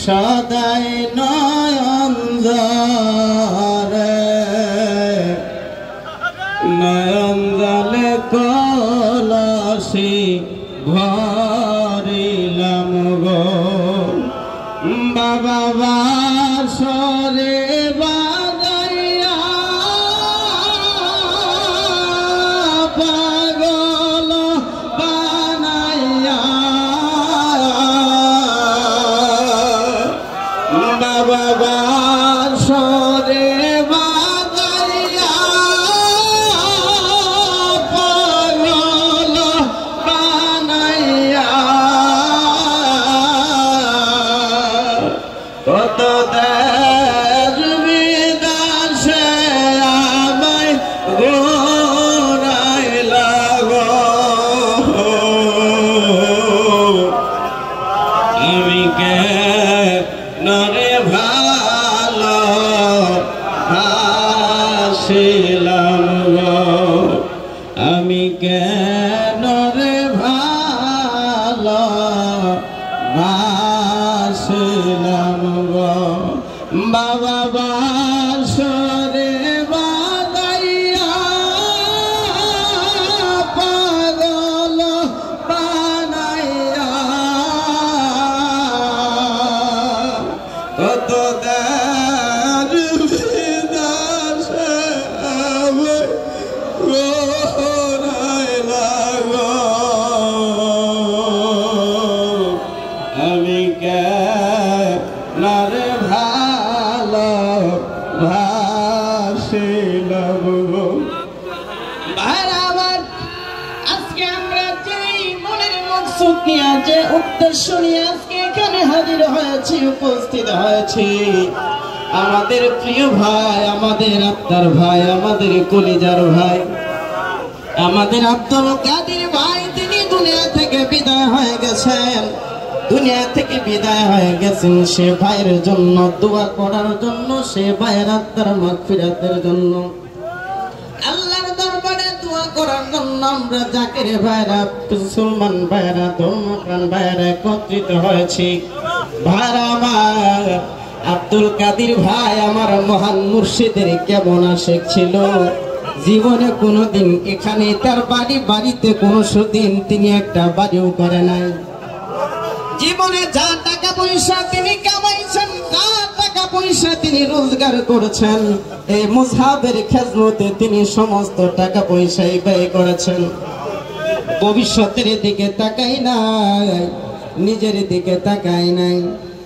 সদাই নয়ন জলে নয়ন জলে কলসি ভরিলাম গো বাবা বাসরে বাজাইয়া পাগল বানাইয়া বাবা বাসরে বাজাইয়া পাগল বানাইয়া কত দেশ বিদেশে আমায় ঘুরাইলা গো আমি কে নরে ভালো হাসিলাম গো আমি কে নরে ভালো হাসিলাম গো বাবা বাসরে বাজাইয়া পাগল বানাইয়া কত দার বিদেশে আমায় ঘুরাইলা গো আমি কেনারে ভালো ভাসিলাম গো ভাইরা আজকে আমরা যেই মনের মকসুদ নিয়ে যে উদ্দেশ্য নিয়ে আজকে এখানে হাজির হয়েছি উপস্থিত হয়েছি আমাদের প্রিয় ভাই আমাদের আত্মার ভাই আমাদের কলিজার ভাই আমাদের আব্দুল কাদের ভাই তিনি দুনিয়া থেকে বিদায় হয়ে গেছেন দুনিয়া থেকে বিদায় হয়ে গেছেন সে ভাইয়ের জন্য দোয়া করার জন্য সে ভাইয়ের আত্মার মাগফিরাতের জন্য আল্লাহর দরবারে দোয়া করার জন্য আমরা জাকির ভাইরা মুসলমান ভাইরা ধর্মপ্রাণ ভাইরা একত্রিত হয়েছি ভাইরা আমার আব্দুল কাদের ভাই আমার মহান মুর্শিদের কেমন আশিক ছিল জীবনে কোনোদিন এখানে তার বাড়িতে কোনো দিন তিনি একটা বাড়িও করে নাই জীবনে যা টাকা পয়সা তিনি কামাইছেন যা টাকা পয়সা তিনি রোজগার করেছেন এই মুজহাবের খেদমতে তিনি সমস্ত টাকা পয়সাই ব্যয় করেছেন ভবিষ্যতের দিকে তাকাই নাই নিজের দিকে তাকাই নাই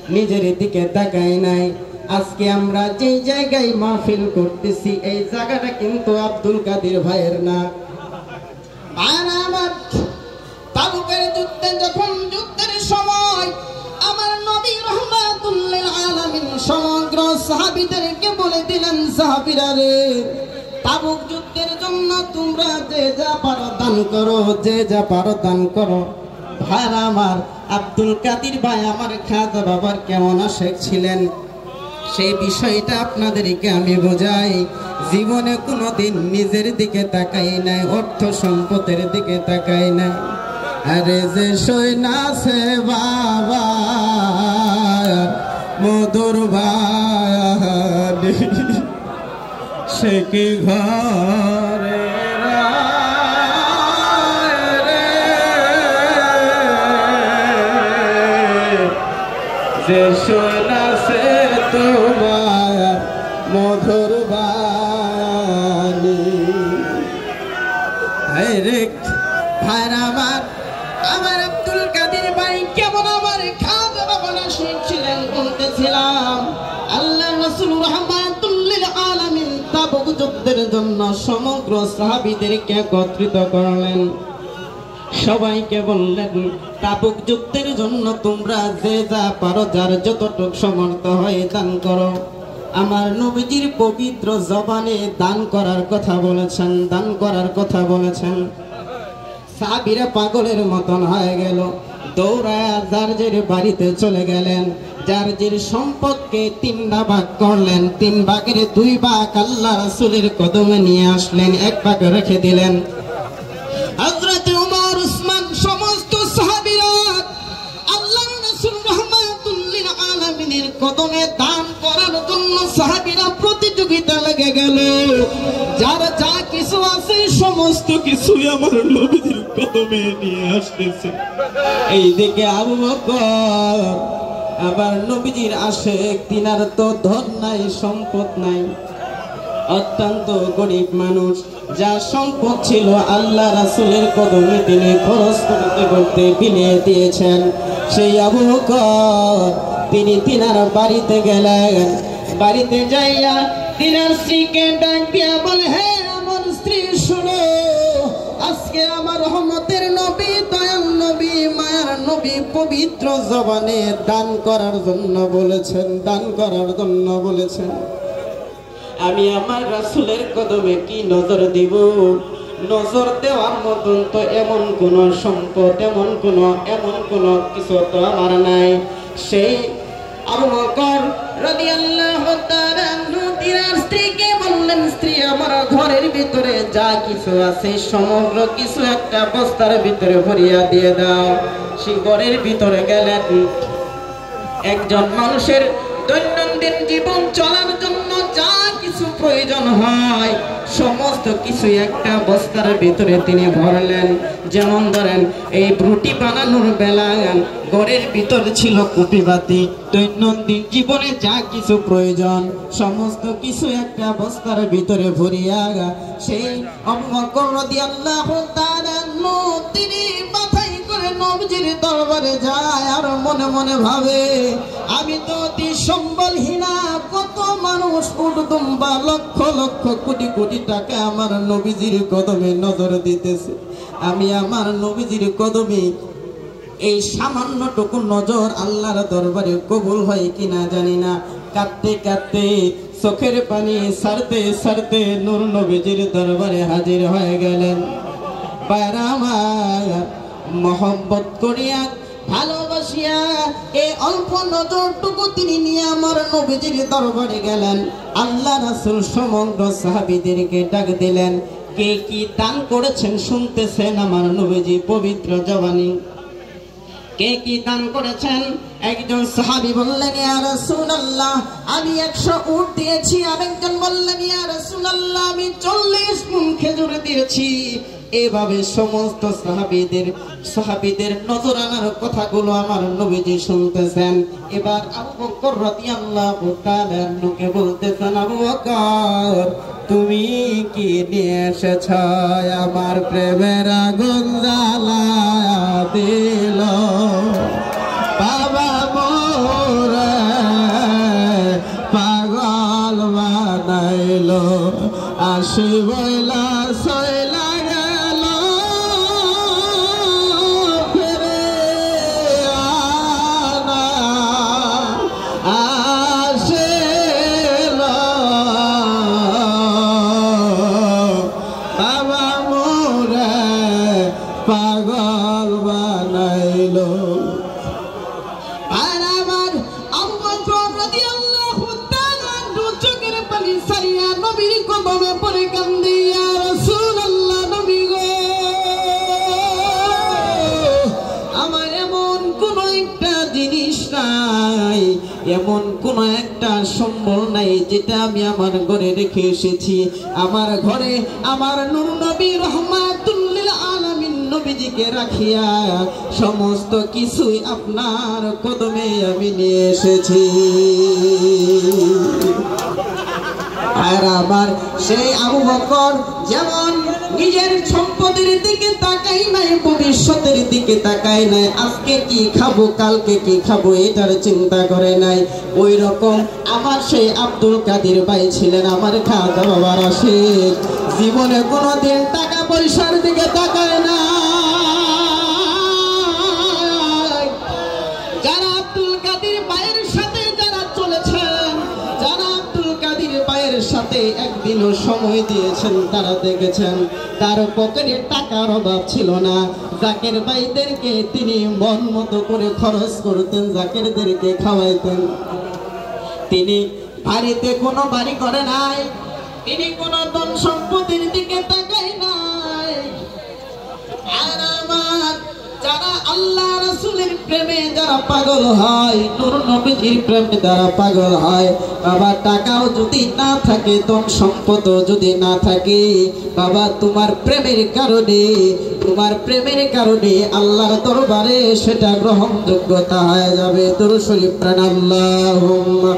নিজের দিকে তাকাই নাই আজকে আমরা যে জায়গায় মাহফিল করতেছি এই জায়গাটা কিন্তু আব্দুল কাদের ভাইয়ের না আমার তাবুকের যুদ্ধে যখন যুদ্ধের সময় আমার নবী রাহমাতুল্লিল আলামিন সমগ্র সাহাবীদেরকে বলে দিলেন সাহাবীরা রে তাবুক যুদ্ধের জন্য তোমরা যে যা পারো দান করো যে যা পারো দান করো ভাইরা আমার আব্দুল কাদের ভাই আমার খাজা বাবার কেমন আশিক ছিলেন সেই বিষয়টা আপনাদেরকে আমি বোঝাই জীবনে কোনোদিন নিজের দিকে তাকাই নাই অর্থ সম্পদের দিকে তাকাই নাই আরে যে সৈনাছে বাবা মধুর বাড়ি সে কি ঘরে যে সৈনাছে তোমার মধুর বাণী রে ভাইরা আমার আব্দুল কাদের ভাই কেমন আমার খাজা বাবা শিখছিলেন বলতেছিলাম আল্লাহ রাসূল রাহমাতুল্লিল আলামিন তাবুক যুদ্ধের জন্য সমগ্র সাহাবীদেরকে একত্রিত করলেন সবাইকে বললেন তাবুক যুদ্ধের জন্য তোমরা যে যা পারো যার যতটুকু সমর্থ হয় দান করো আমার নবীজির পবিত্র জবানে দান করার কথা বলেছেন দান করার কথা বলেছেন সাহাবীরা পাগলের মতন হয়ে গেল দৌড়ায় যার যার বাড়িতে চলে গেলেন যার যার সম্পদকে তিন ভাগ করলেন তিন ভাগের দুই ভাগ আল্লাহ রাসূলের কদমে নিয়ে আসলেন এক ভাগ রেখে দিলেন হযরত ওমর উসমান সমস্ত সাহাবীরা আল্লাহ রাসূল রাহমাতুল্লিল আলামিনের কদমে দান করার জন্য সাহাবীরা প্রতিযোগিতা লেগে গেল। যারা যা কিছু আছে সমস্ত কিছুই আমার নবীজির কদমে নিয়ে আসতেছে। এইদিকে আবু বকর আবার নবীজির আশিক, তিনার তো ধন নাই, সম্পদ নাই, অত্যন্ত গরিব মানুষ। যা সম্পদ ছিল আল্লাহ রাসূলের কদমে তিনি খরচ করতে করতে বিলিয়ে দিয়েছেন। সেই আবু বকর তিনি তিনার বাড়িতে গেলেন। বাড়িতে যাইয়া তিনার স্ত্রীকে ডাক দিয়া বলে, হে আমার স্ত্রী শুনো, আজকে আমার রহমতের নবী, দয়াল নবী, মায়ার নবী পবিত্র জবানে দান করার জন্য বলেছেন, দান করার জন্য বলেছেন। আমি আমার রাসূলের কদমে কি নজর দিব? নজর দেওয়ার মতন তো এমন কোন সম্পদ, এমন কোন কিছু তো আমার নাই। সেই আবু বকর রাদিয়াল্লাহু তাআলা তিনার স্ত্রীকে বললেন, স্ত্রী আমার ঘরের ভিতরে যা কিছু আছে সমগ্র কিছু একটা বস্তার ভিতরে ভরিয়া দিয়ে দাও। সেই ঘরের ভিতরে গেলেন। একজন মানুষের দৈনন্দিন জীবন চলার জন্য যা কিছু প্রয়োজন হয় সমস্ত কিছু একটা বস্তার ভিতরে তিনি ভরলেন। যেমন ধরেন এই রুটি বানানোর বেলা ঘরের ভিতরে ছিল কুপিবাতি, দৈনন্দিন জীবনে যা কিছু প্রয়োজন সমস্ত কিছু একটা বস্তার ভিতরে ভরিয়া সেই আবু বকর রাদিয়াল্লাহু তাআলা তিনি মাথায় করে নবীজির দরবারে যায় আর মনে মনে ভাবে, আমি তো অতি সম্বলহীনা, কত মানুষ উটদুম্বা লক্ষ লক্ষ কোটি কোটি টাকা আমার নবীজির কদমে নজর দিতেছে, আমি আমার নবীজির কদমে এই সামান্যটুকু নজর আল্লাহর দরবারে কবুল হয় কিনা জানি না। কাঁদতে কাঁদতে চোখের পানি সারতে সারতে নূর নবীজির দরবারে হাজির হয়ে গেলেন। মহব্বত করিয়া ভালোবাসিয়া এই অল্প নজরটুকু তিনি নিয়ে আমার নবীজির দরবারে গেলেন। আল্লাহ রাসূল সমগ্র সাহাবীদেরকে ডাক দিলেন, কে কি দান করেছেন শুনতেছেন আমার নবীজি পবিত্র জবানি। কে কি দান করেছেন? একজন সাহাবী বললেন, ইয়া রাসূলুল্লাহ আমি 100 উট দিয়েছি। আরেকজন বললেন, ইয়া রাসূলুল্লাহ আমি 40 মণ খেজুর দিয়েছি। এভাবে সমস্ত সাহাবীদের নজরানার কথাগুলো আমার নবীজি শুনতেছেন। এবার আবু বকর রাদিয়াল্লাহু তাআলা নুকে বলতেছেন, আবু বকর তুমি কি নিয়ে এসেছ? আমার প্রেমের আগুন জ্বালায়া দিল বাবা মোরে, পাগল বানাইলো, আসি বইলা সইলা গেল, ফিরে আনা আসিল বাবা মোরে, পাগল বানাইলো। আর আমার আবু বকর রাদিয়াল্লাহু তাআলা চোখের পানি সারিয়া নবীর কদমে পড়ে কান্দে, ইয়া রাসূলুল্লাহ নবী গো, আমার এমন কোন একটা জিনিস নাই, এমন কোন একটা সম্বল নাই যেটা আমি আমার ঘরে রেখে এসেছি। আমার ঘরে আমার নূর নবী রহমাতুল লিল আলামিন নবীজিকে রাখিয়া সমস্ত কিছুই আপনার কদমে আমি নিয়ে এসেছি। আর আমার সেই আবু বকর যেমন নিজের সম্পদের দিকে তাকাই নাই, ভবিষ্যতের দিকে তাকাই নাই, আজকে কি খাবো কালকে কি খাবো এটার চিন্তা করে নাই, ওই রকম আমার সেই আব্দুল কাদের ভাই ছিলেন আমার খাজা বাবার আশিক। জীবনে কোনোদিন টাকা পয়সার দিকে তাকায় না। যারা আব্দুল কাদের ভাইয়ের সাথে যারা চলেছেন, যারা আব্দুল কাদের ভাইয়ের সাথে একদিনও সময় দিয়েছেন, তারা দেখেছেন তার পকেটে টাকার অভাব ছিল না। জাকের ভাইদেরকে তিনি মন মতো করে খরচ করতেন, জাকেরদেরকে খাওয়াইতেন। তিনি বাড়িতে কোনো বাড়ি করে নাই, তিনি কোনো ধন সম্পত্তির দিকে তাকাই নাই। আর আমার যারা আল্লাহ রাসূলের প্রেমে যারা পাগল হয়, নূর নবীজির প্রেমে যারা পাগল হয়, বাবা টাকাও যদি না থাকে, ধন সম্পদও যদি না থাকে, বাবা তোমার প্রেমের কারণে আল্লাহর দরবারে সেটা গ্রহণযোগ্যতা হয়ে যাবে। দরুদ শরীফ পড়েন আল্লাহুম্মা